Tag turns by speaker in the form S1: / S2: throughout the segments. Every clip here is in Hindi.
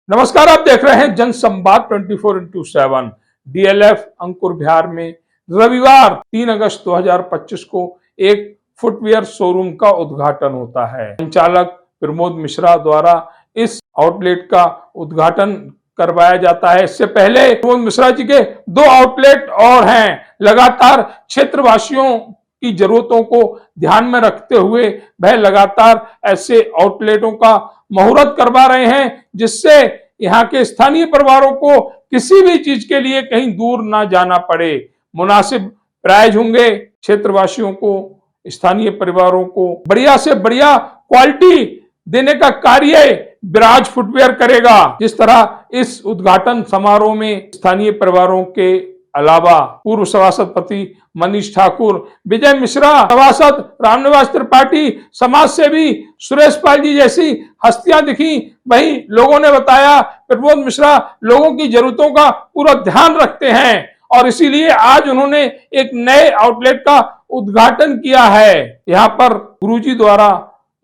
S1: नमस्कार, आप देख रहे हैं जनसंवाद 24x7। डीएलएफ अंकुर बिहार में रविवार 3 अगस्त 2025 को एक फुटवियर शोरूम का उद्घाटन होता है। संचालक प्रमोद मिश्रा द्वारा इस आउटलेट का उद्घाटन करवाया जाता है। इससे पहले प्रमोद मिश्रा जी के 2 आउटलेट और हैं। लगातार क्षेत्रवासियों की जरूरतों को ध्यान में रखते हुए वह लगातार ऐसे आउटलेटों का मुहूर्त करवा रहे हैं, जिससे यहाँ के स्थानीय परिवारों को किसी भी चीज के लिए कहीं दूर ना जाना पड़े। मुनासिब प्राइस होंगे, क्षेत्रवासियों को, स्थानीय परिवारों को बढ़िया से बढ़िया क्वालिटी देने का कार्य विराज फुटवियर करेगा। जिस तरह इस उद्घाटन समारोह में स्थानीय परिवारों के अलावा पूर्व सभासदपति मनीष ठाकुर, विजय मिश्रा, सभासद रामनिवास त्रिपाठी, समाज सेवी सुरेश पाल जी जैसी हस्तियां दिखी। वहीं लोगों ने बताया प्रमोद मिश्रा लोगों की जरूरतों का पूरा ध्यान रखते हैं और इसीलिए आज उन्होंने एक नए आउटलेट का उद्घाटन किया है। यहाँ पर गुरुजी द्वारा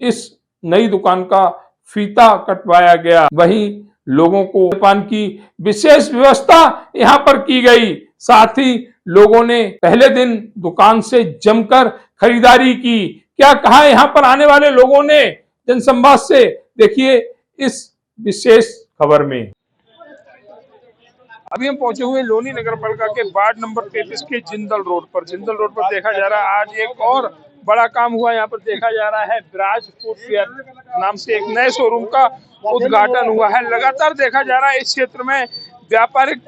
S1: इस नई दुकान का फीता कटवाया गया। वहीं लोगों को पान की विशेष व्यवस्था यहाँ पर की गई। साथ ही लोगों ने पहले दिन दुकान से जमकर खरीदारी की। क्या कहा यहाँ पर आने वाले लोगों ने जनसंवाद से, देखिए इस विशेष खबर में।
S2: अभी हम पहुंचे हुए लोनी नगर पालिका के वार्ड नंबर 33 के जिंदल रोड पर देखा जा रहा है आज एक और बड़ा काम हुआ। यहाँ पर देखा जा रहा है विराज फुटवियर नाम से एक नए शोरूम का उद्घाटन हुआ है। लगातार देखा जा रहा है इस क्षेत्र में व्यापारिक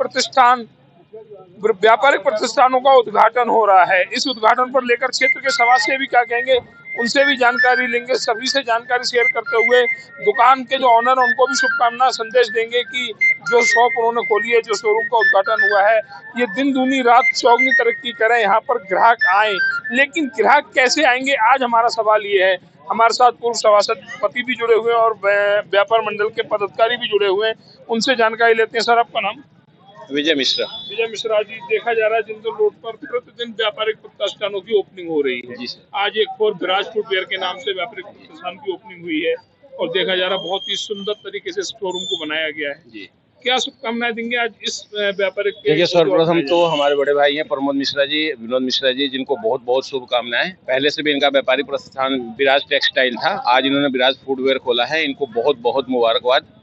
S2: प्रतिष्ठानों का उद्घाटन हो रहा है। इस उद्घाटन पर लेकर क्षेत्र के समाज सेवी क्या कहेंगे, उनसे भी जानकारी लेंगे। सभी से जानकारी शेयर करते हुए दुकान के जो ऑनर हैं उनको भी शुभकामना संदेश देंगे कि जो शॉप उन्होंने खोली है, जो शोरूम का उद्घाटन हुआ है, ये दिन दूनी रात चौगुनी तरक्की करें, यहाँ पर ग्राहक आए। लेकिन ग्राहक कैसे आएंगे, आज हमारा सवाल ये है। हमारे साथ पूर्व सभासदपति भी जुड़े हुए हैं और व्यापार मंडल के पदाधिकारी भी जुड़े हुए हैं, उनसे जानकारी लेते हैं। सर, आपका नाम?
S3: विजय मिश्रा
S2: जी, देखा जा रहा है जिंदल रोड पर प्रतिदिन व्यापारिक प्रतिष्ठानों की ओपनिंग हो रही है।
S3: जी सर।
S2: आज एक और विराज फुटवियर के नाम से व्यापारिक प्रतिष्ठान की ओपनिंग हुई है और देखा जा रहा बहुत ही सुंदर तरीके से शोरूम को बनाया गया है।
S3: जी,
S2: क्या शुभकामनाएं देंगे आज इस व्यापारिक?
S3: देखिए सर्वप्रथम तो हमारे बड़े भाई हैं प्रमोद मिश्रा जी, विनोद मिश्रा जी, जिनको बहुत बहुत शुभकामनाएं। पहले से भी इनका व्यापारिक प्रतिष्ठान विराज टेक्सटाइल था, आज इन्होंने विराज फुटवियर खोला है, इनको बहुत बहुत मुबारकबाद।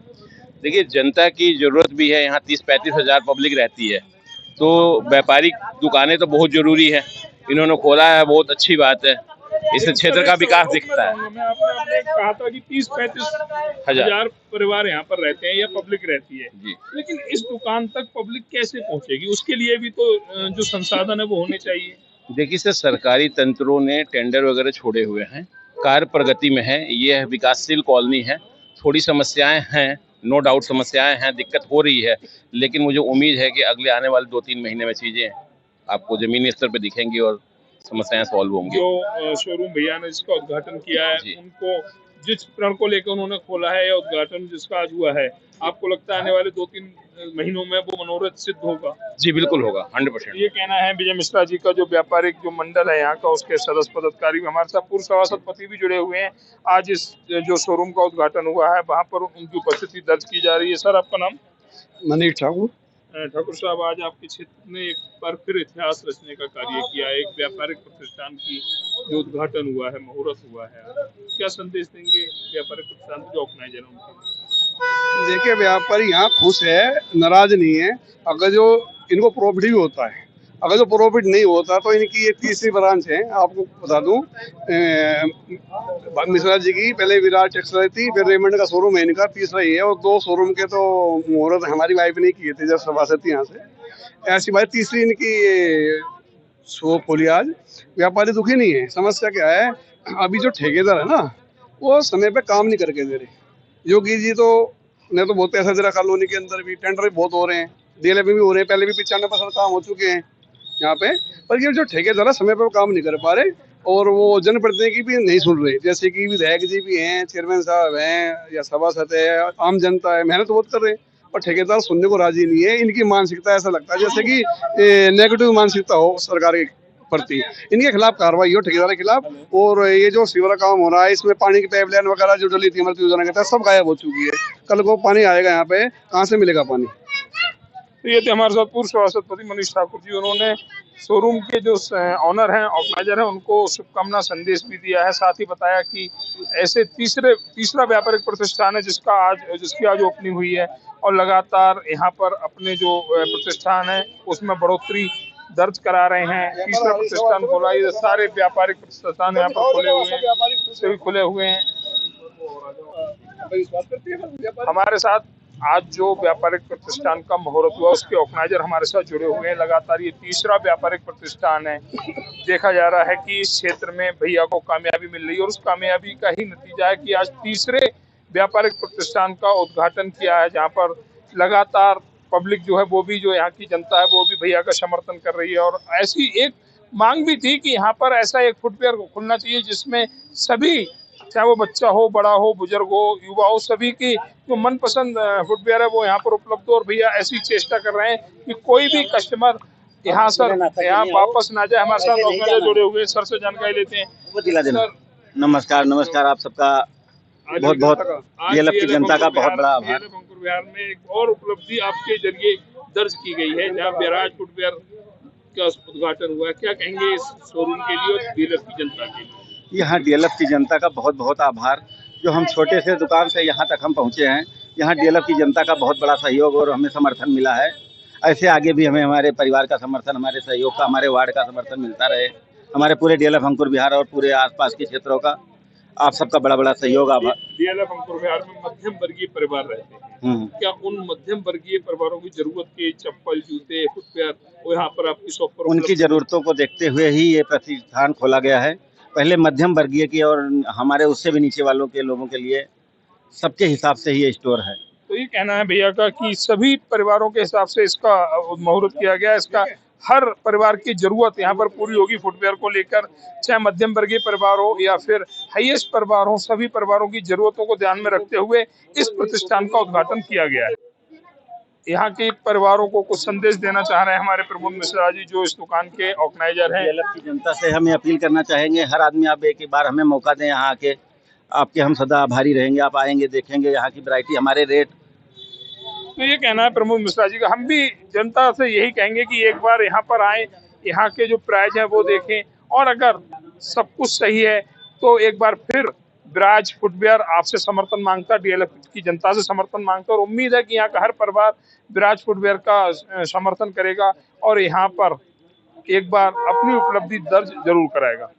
S3: देखिए जनता की जरूरत भी है, यहाँ 30-35 हजार पब्लिक रहती है, तो व्यापारिक दुकानें तो बहुत जरूरी है। इन्होंने खोला है, बहुत अच्छी बात है, इससे क्षेत्र का विकास दिखता है।
S2: आपने कहा था कि 30-35 हजार परिवार यहाँ पर रहते हैं या पब्लिक रहती है
S3: जी।
S2: लेकिन इस दुकान तक पब्लिक कैसे पहुँचेगी, उसके लिए भी तो जो संसाधन है वो होने चाहिए।
S3: देखिए सर, सरकारी तंत्रों ने टेंडर वगैरह छोड़े हुए हैं, कार्य प्रगति में है, ये विकासशील कॉलोनी है। थोड़ी समस्याएं हैं, नो डाउट समस्याएं हैं, दिक्कत हो रही है, लेकिन मुझे उम्मीद है कि अगले आने वाले 2-3 महीने में चीजें आपको जमीनी स्तर पर दिखेंगी और समस्याएं सॉल्व होंगी।
S2: जो शोरूम भैया ने जिसका उद्घाटन किया है, उनको जिस प्रण को लेकर उन्होंने खोला है या उद्घाटन जिसका आज हुआ है, आपको लगता है आने वाले 2-3 महीनों में वो मनोरथ सिद्ध होगा?
S3: जी बिल्कुल होगा, 100%।
S2: ये कहना है विजय मिश्रा जी का, जो व्यापारिक जो मंडल है यहाँ का, उसके सदस्य पदाधिकारी भी हमारे साथ पूर्व सभासदपति भी जुड़े हुए हैं। आज इस जो शोरूम का उद्घाटन हुआ है वहाँ पर उनकी उपस्थिति दर्ज की जा रही है। सर, आपका नाम?
S4: मनीष ठाकुर।
S2: ठाकुर साहब, आज आपके क्षेत्र ने एक बार फिर इतिहास रचने का कार्य किया है। एक व्यापारिक प्रतिष्ठान की जो उद्घाटन हुआ है, मुहूर्त हुआ है, क्या संदेश देंगे व्यापारिक प्रतिष्ठान जो अपनाए जा रहे हैं?
S4: देखिए व्यापारी यहाँ खुश है, नाराज नहीं है। अगर जो इनको प्रॉफिट भी होता है, अगर जो प्रॉफिट नहीं होता तो इनकी ये तीसरी ब्रांच है। आपको बता दूं, मिश्रा जी की पहले विराट टेक्सटाइल थी, फिर रेमंड का शोरूम है इनका, तीसरा ही है। और 2 शोरूम के तो मुहूर्त हमारी वाइफ ने किए थे जब सभासद थी यहाँ से। ऐसी बात तीसरी इनकी शॉप खोली आज। व्यापारी दुखी नहीं है। समस्या क्या है, अभी जो ठेकेदार है ना, वो समय पे काम नहीं करके दे रहे। योगी जी तो ने तो बहुत पैसा दे रहा, कॉलोनी के अंदर भी टेंडर भी बहुत हो रहे हैं, डीएलएफ भी हो रहे हैं, पहले भी 95% काम हो चुके हैं यहाँ पे। पर ये जो ठेकेदार है समय पे काम नहीं कर पा रहे और वो जनप्रतिनिधि की भी नहीं सुन रहे। जैसे कि विधायक जी भी हैं, चेयरमैन साहब हैं या सभासद है, आम जनता है, मेहनत बहुत कर रहे हैं और ठेकेदार सुनने को राजी नहीं है। इनकी मानसिकता ऐसा लगता है जैसे कि नेगेटिव मानसिकता हो सरकार के प्रति इनके खिलाफ कार्रवाई हो, ठेकेदार के खिलाफ। और ये जो सीवर काम हो रहा है इसमें पानी की पाइपलाइन वगैरह जो डली थी हमारी योजना के तहत सब गायब हो चुकी है। कल को पानी आएगा यहाँ पे, कहाँ से मिलेगा पानी?
S2: तो ये थे हमारे साथ पूर्व सभापति मनीष ठाकुर जी। उन्होंने शोरूम के जो ऑनर हैं, ऑर्गेनाइजर हैं, उनको शुभकामना संदेश भी दिया है। साथ ही बताया कि ऐसे तीसरा व्यापारिक प्रतिष्ठान है जिसकी आज ओपनिंग हुई है और लगातार यहाँ पर अपने जो प्रतिष्ठान है उसमें बढ़ोतरी दर्ज करा रहे हैं। तीसरा प्रतिष्ठान खोला, ये सारे व्यापारिक प्रतिष्ठान यहाँ पर खुले हुए हैं, सभी खुले हुए हैं। हमारे साथ आज जो व्यापारिक प्रतिष्ठान का मुहूर्त हुआ उसके ऑर्गेनाइजर हमारे साथ जुड़े हुए हैं। लगातार ये तीसरा व्यापारिक प्रतिष्ठान है। देखा जा रहा है कि इस क्षेत्र में भैया को कामयाबी मिल रही है और उस कामयाबी का ही नतीजा है कि आज तीसरे व्यापारिक प्रतिष्ठान का उद्घाटन किया है, जहाँ पर लगातार पब्लिक जो है वो भी, जो यहाँ की जनता है वो भी भैया का समर्थन कर रही है। और ऐसी एक मांग भी थी कि यहाँ पर ऐसा एक फुटवेयर खुलना चाहिए जिसमें सभी, चाहे वो बच्चा हो, बड़ा हो, बुजुर्ग हो, युवा हो, सभी की जो मनपसंद फुटवेयर है वो यहाँ पर उपलब्ध हो। और भैया ऐसी चेष्टा कर रहे हैं कि कोई भी कस्टमर यहाँ वापस ना जाए। हमारे साथ ऑर्गेनाइजर जुड़े हुए, सर से जानकारी लेते हैं। सर
S5: नमस्कार आप सबका बहुत बहुत डीएलएफ की जनता का बहुत बड़ा आभार।
S2: अंकुर विहार में एक और उपलब्धि आपके जरिए दर्ज की गई है, जहाँ विराज फुटवेयर का उद्घाटन हुआ है। क्या कहेंगे इस शोरूम के लिए और डीएलएफ की जनता के लिए?
S5: यहाँ डीएलएफ की जनता का बहुत बहुत आभार। जो हम छोटे से दुकान से यहाँ तक हम पहुँचे हैं, यहाँ डीएलएफ की जनता का बहुत बड़ा सहयोग और हमें समर्थन मिला है। ऐसे आगे भी हमें हमारे परिवार का समर्थन, हमारे सहयोग का, हमारे वार्ड का समर्थन मिलता रहे। हमारे पूरे डीएलएफ अंकुर विहार और पूरे आसपास के क्षेत्रों का आप सबका बड़ा बड़ा सहयोग आभार।
S2: डीएलएफ अंकुर विहार में मध्यम वर्गीय परिवार रहते हैं, क्या उन मध्यम वर्गीय परिवारों की जरूरत के चप्पल, जूते, फुटवेयर वो यहाँ पर आपकी शॉप पर
S5: उनकी जरूरतों को देखते हुए ही ये प्रतिष्ठान खोला गया है। पहले मध्यम वर्गीय की और हमारे उससे भी नीचे वालों के लोगों के लिए सबके हिसाब से ही ये स्टोर है।
S2: तो ये कहना है भैया का कि सभी परिवारों के हिसाब से इसका मुहूर्त किया गया। इसका हर परिवार की जरूरत यहाँ पर पूरी होगी फुटवेयर को लेकर, चाहे मध्यम वर्गीय परिवार हो या फिर हाईएस्ट परिवार हो, सभी परिवारों की जरूरतों को ध्यान में रखते हुए इस प्रतिष्ठान का उद्घाटन किया गया है। यहाँ के परिवारों को कुछ संदेश देना चाह रहे हैं हमारे प्रमोद मिश्रा जी, जो इस दुकान के ऑर्गेनाइजर हैं।
S5: डीएलएफ की जनता से हमें अपील करना चाहेंगे, हर आदमी आप एक बार हमें मौका दें यहाँ आके, आपके हम सदा आभारी रहेंगे। आप आएंगे, देखेंगे यहाँ की वैरायटी, हमारे रेट।
S2: तो ये कहना है प्रमोद मिश्रा जी का। हम भी जनता से यही कहेंगे कि एक बार यहाँ पर आए, यहाँ के जो प्राइस हैं वो देखें, और अगर सब कुछ सही है तो एक बार फिर विराज फुटवेयर आपसे समर्थन मांगता, डीएलएफ की जनता से समर्थन मांगता। और उम्मीद है कि यहाँ का हर परिवार विराज फुटवेयर का समर्थन करेगा और यहाँ पर एक बार अपनी उपलब्धि दर्ज जरूर कराएगा।